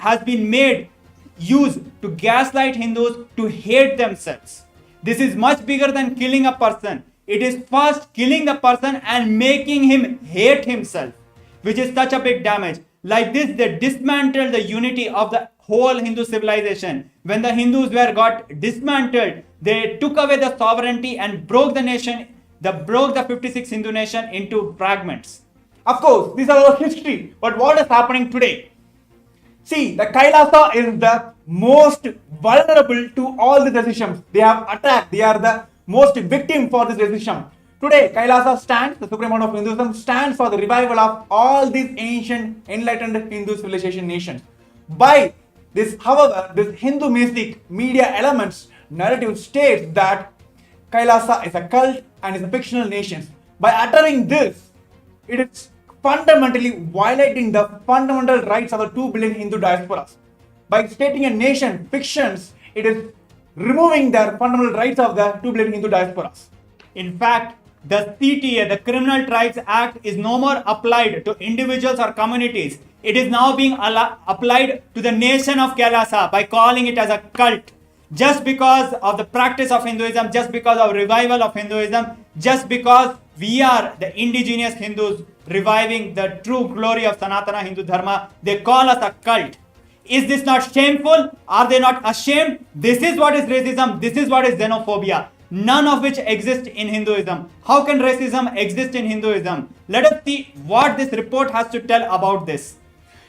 has been made used to gaslight Hindus to hate themselves. This is much bigger than killing a person. It is first killing the person and making him hate himself, which is such a big damage. Like this, they dismantled the unity of the whole Hindu civilization. When the Hindus got dismantled, they took away the sovereignty and broke the nation, broke the 56 Hindu nation into fragments. Of course, these are our history, but what is happening today? See, the KAILASA is the most vulnerable to all the decisions. They have attacked, they are the most victim for this decision. Today, KAILASA stands, the Supreme Pontiff of Hinduism stands for the revival of all these ancient enlightened Hindu civilization nations. By this, however, this Hindu mystic media elements narrative states that KAILASA is a cult and is a fictional nation. By uttering this, it is fundamentally violating the fundamental rights of the 2 billion Hindu diasporas. By stating a nation fictions, it is removing their fundamental rights of the 2 billion Hindu diasporas. In fact, the CTA, the Criminal Tribes Act, is no more applied to individuals or communities. It is now being applied to the nation of KAILASA by calling it as a cult. Just because of the practice of Hinduism, just because of revival of Hinduism, just because we are the indigenous Hindus reviving the true glory of Sanatana Hindu Dharma, they call us a cult. Is this not shameful? Are they not ashamed? This is what is racism. This is what is xenophobia. None of which exist in Hinduism. How can racism exist in Hinduism? Let us see what this report has to tell about this.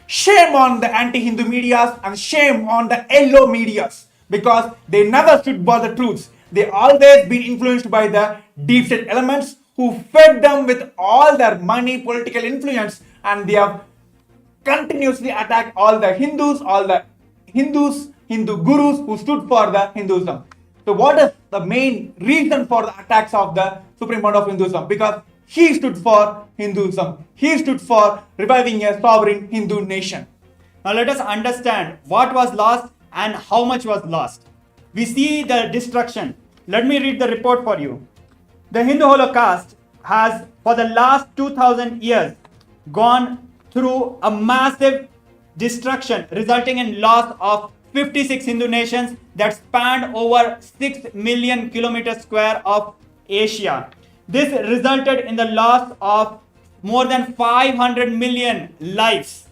Shame on the anti-Hindu medias and shame on the yellow medias, because they never stood for the truths. They always been influenced by the deep state elements who fed them with all their money, political influence, and they have continuously attacked all the Hindus, Hindu gurus who stood for the Hinduism. So what is the main reason for the attacks of the Supreme Pontiff of Hinduism? Because he stood for Hinduism. He stood for reviving a sovereign Hindu nation. Now let us understand what was lost and how much was lost. We see the destruction. Let me read the report for you. The Hindu Holocaust has, for the last 2000 years, gone through a massive destruction, resulting in loss of 56 Hindu nations that spanned over 6 million kilometers square of Asia. This resulted in the loss of more than 500 million lives.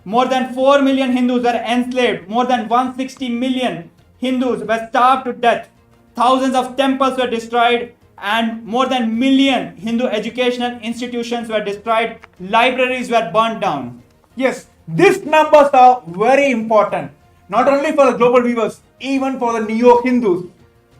More than 4 million Hindus were enslaved. More than 160 million Hindus were starved to death. Thousands of temples were destroyed, and more than a million Hindu educational institutions were destroyed. Libraries were burned down. Yes, these numbers are very important. Not only for the global viewers, even for the neo-Hindus,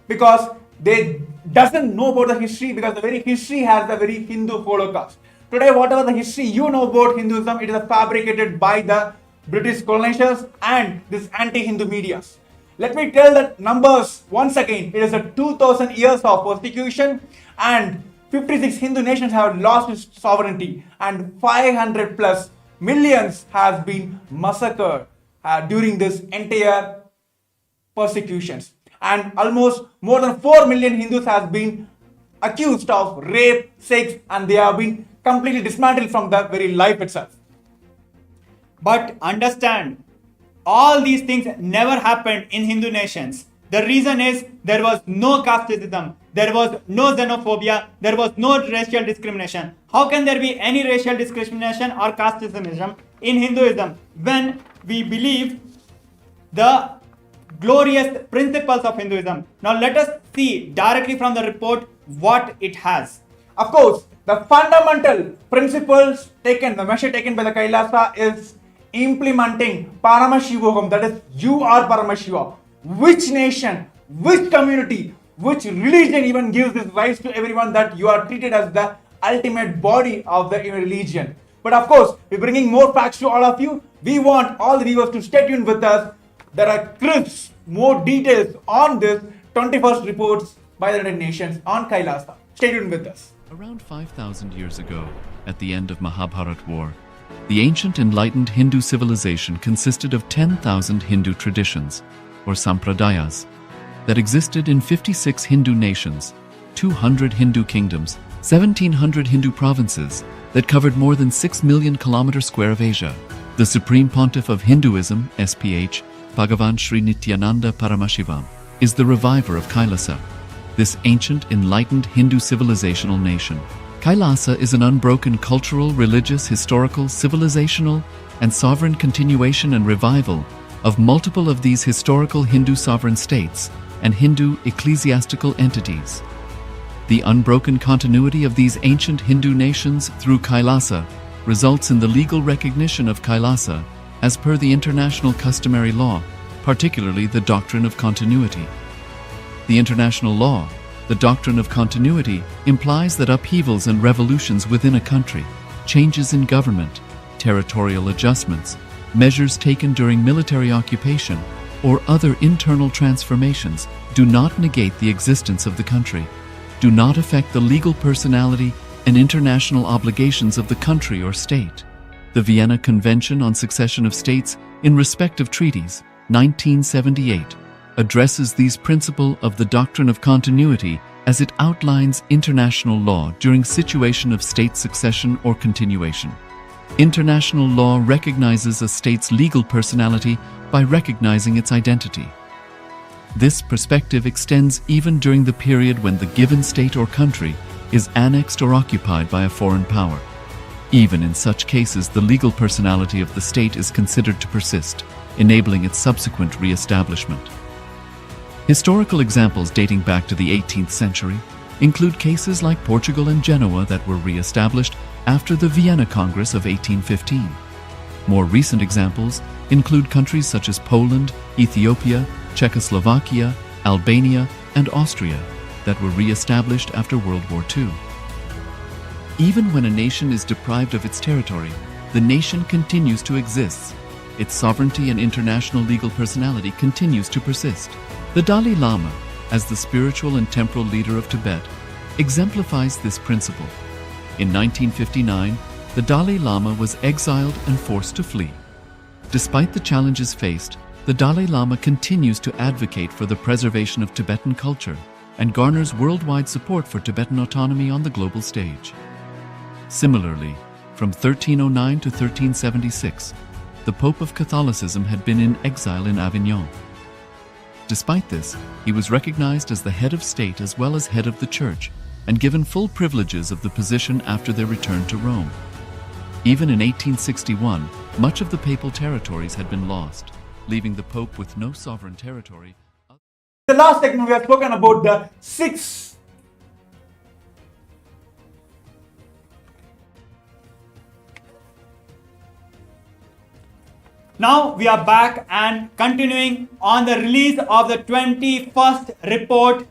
because they doesn't know about the history, because the very history has the very Hindu Holocaust. Today, whatever the history you know about Hinduism, it is fabricated by the British colonizers and this anti-Hindu medias. Let me tell the numbers once again. It is a 2000 years of persecution, and 56 Hindu nations have lost its sovereignty, and 500 plus millions has been massacred during this entire persecutions, and almost more than 4 million Hindus has been accused of rape, sex, and they have been completely dismantled from the very life itself. But understand, all these things never happened in Hindu nations. The reason is there was no casteism, there was no xenophobia, there was no racial discrimination. How can there be any racial discrimination or casteism in Hinduism when we believe the glorious principles of Hinduism? Now let us see directly from the report what it has. Of course, the fundamental principles taken, the measure taken by the KAILASA is implementing Paramashivam, that is, you are Paramashiva. Which nation, which community, which religion even gives this rights to everyone that you are treated as the ultimate body of the religion? But of course, we're bringing more facts to all of you. We want all the viewers to stay tuned with us. There are crisp, more details on this 21st reports by the United Nations on KAILASA. Stay tuned with us. Around 5,000 years ago, at the end of Mahabharat War, the ancient enlightened Hindu civilization consisted of 10,000 Hindu traditions, or sampradayas, that existed in 56 Hindu nations, 200 Hindu kingdoms, 1,700 Hindu provinces that covered more than 6 million kilometers square of Asia. The Supreme Pontiff of Hinduism, SPH, BHAGAVAN Nithyananda Paramashivamam, is the reviver of KAILASA, this ancient, enlightened Hindu civilizational nation. KAILASA is an unbroken cultural, religious, historical, civilizational, and sovereign continuation and revival of multiple of these historical Hindu sovereign states and Hindu ecclesiastical entities. The unbroken continuity of these ancient Hindu nations through KAILASA results in the legal recognition of KAILASA as per the international customary law, particularly the doctrine of continuity. The international law, the doctrine of continuity, implies that upheavals and revolutions within a country, changes in government, territorial adjustments, measures taken during military occupation, or other internal transformations do not negate the existence of the country, do not affect the legal personality and international obligations of the country or state. The Vienna Convention on Succession of States in respect of treaties, 1978, addresses these principles of the doctrine of continuity as it outlines international law during situation of state succession or continuation. International law recognizes a state's legal personality by recognizing its identity. This perspective extends even during the period when the given state or country is annexed or occupied by a foreign power. Even in such cases, the legal personality of the state is considered to persist, enabling its subsequent re-establishment. Historical examples dating back to the 18th century include cases like Portugal and Genoa that were re-established after the Vienna Congress of 1815. More recent examples include countries such as Poland, Ethiopia, Czechoslovakia, Albania, and Austria that were re-established after World War II. Even when a nation is deprived of its territory, the nation continues to exist. Its sovereignty and international legal personality continues to persist. The Dalai Lama, as the spiritual and temporal leader of Tibet, exemplifies this principle. In 1959, the Dalai Lama was exiled and forced to flee. Despite the challenges faced, the Dalai Lama continues to advocate for the preservation of Tibetan culture and garners worldwide support for Tibetan autonomy on the global stage. Similarly, from 1309 to 1376, the Pope of Catholicism had been in exile in Avignon. Despite this, he was recognized as the head of state as well as head of the church and given full privileges of the position after their return to Rome. Even in 1861, much of the papal territories had been lost, leaving the Pope with no sovereign territory. The last segment we have spoken about the six Now we are back and continuing on the release of the 21st report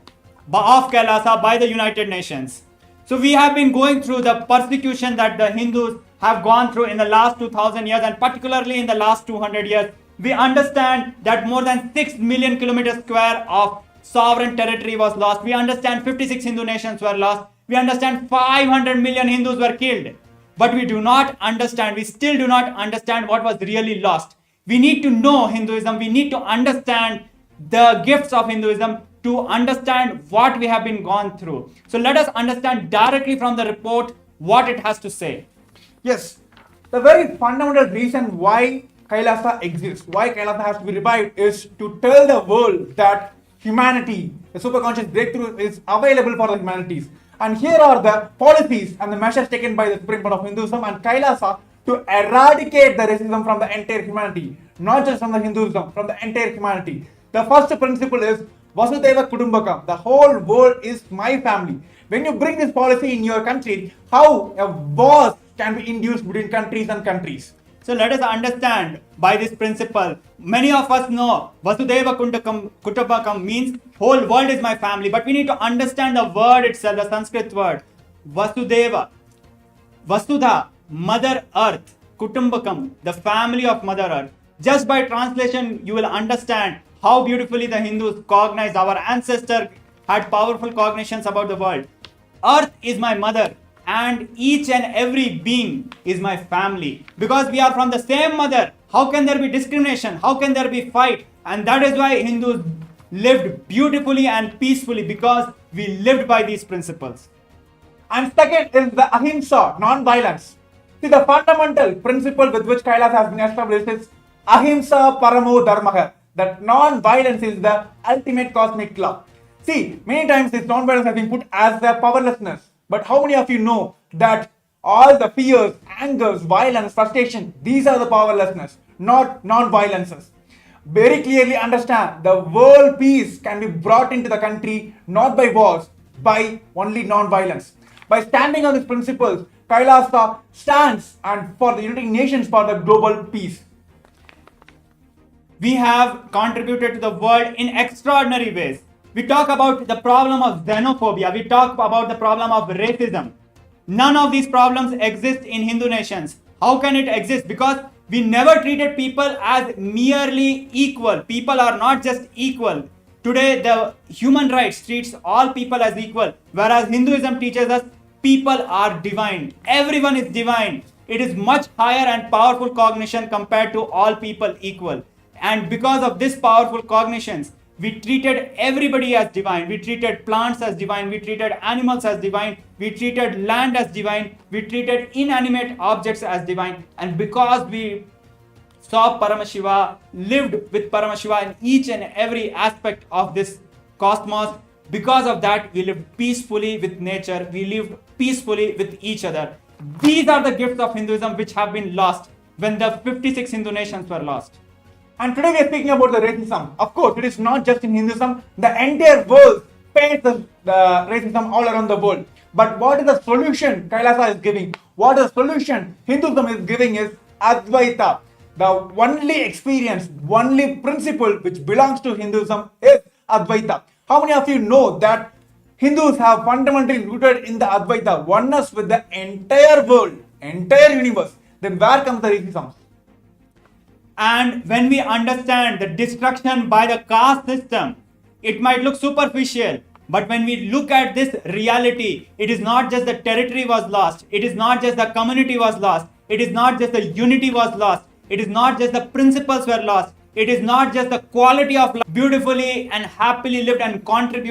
of KAILASA by the United Nations. So we have been going through the persecution that the Hindus have gone through in the last 2000 years and particularly in the last 200 years. We understand that more than 6 million kilometers square of sovereign territory was lost. We understand 56 Hindu nations were lost. We understand 500 million Hindus were killed. But we do not understand, we still do not understand what was really lost. We need to know Hinduism, we need to understand the gifts of Hinduism to understand what we have been gone through. So let us understand directly from the report what it has to say. Yes, the very fundamental reason why KAILASA exists, why KAILASA has to be revived, is to tell the world that humanity, the superconscious breakthrough, is available for the humanities. And here are the policies and the measures taken by the Supreme Pontiff of Hinduism and KAILASA to eradicate the racism from the entire humanity, not just from the Hinduism, from the entire humanity. The first principle is Vasudhaiva Kutumbakam. The whole world is my family. When you bring this policy in your country, how a war can be induced between countries and countries? So let us understand by this principle. Many of us know Vasudhaiva Kutumbakam means whole world is my family. But we need to understand the word itself, the Sanskrit word. Vasudhaiva, Vasudha, Mother Earth, Kutumbakam, the family of Mother Earth. Just by translation, you will understand how beautifully the Hindus cognize. Our ancestor had powerful cognitions about the world. Earth is my mother. And each and every being is my family. Because we are from the same mother, how can there be discrimination? How can there be fight? And that is why Hindus lived beautifully and peacefully, because we lived by these principles. And second is the ahimsa, non-violence. See, the fundamental principle with which Kailasa has been established is ahimsa paramo dharmaha, that non-violence is the ultimate cosmic law. See, many times this non-violence has been put as the powerlessness. But how many of you know that all the fears, angers, violence, frustration, these are the powerlessness, not non-violences. Very clearly understand the world peace can be brought into the country not by wars, by only non-violence. By standing on these principles, Kailasa stands and for the United Nations for the global peace. We have contributed to the world in extraordinary ways. We talk about the problem of xenophobia. We talk about the problem of racism. None of these problems exist in Hindu nations. How can it exist? Because we never treated people as merely equal. People are not just equal. Today, the human rights treats all people as equal, whereas Hinduism teaches us people are divine. Everyone is divine. It is much higher and powerful cognition compared to all people equal. And because of this powerful cognitions, we treated everybody as divine. We treated plants as divine. We treated animals as divine. We treated land as divine. We treated inanimate objects as divine. And because we saw Paramashiva, lived with Paramashiva in each and every aspect of this cosmos, because of that, we lived peacefully with nature. We lived peacefully with each other. These are the gifts of Hinduism which have been lost when the 56 Hindu nations were lost. And today we are speaking about the racism. Of course, it is not just in Hinduism. The entire world faces the racism all around the world. But what is the solution Kailasa is giving? What is the solution Hinduism is giving is Advaita. The only experience, only principle which belongs to Hinduism is Advaita. How many of you know that Hindus have fundamentally rooted in the Advaita, oneness with the entire world, entire universe? Then where comes the racism? And when we understand the destruction by the caste system, it might look superficial. But when we look at this reality, it is not just the territory was lost. It is not just the community was lost. It is not just the unity was lost. It is not just the principles were lost. It is not just the quality of life beautifully and happily lived and contributed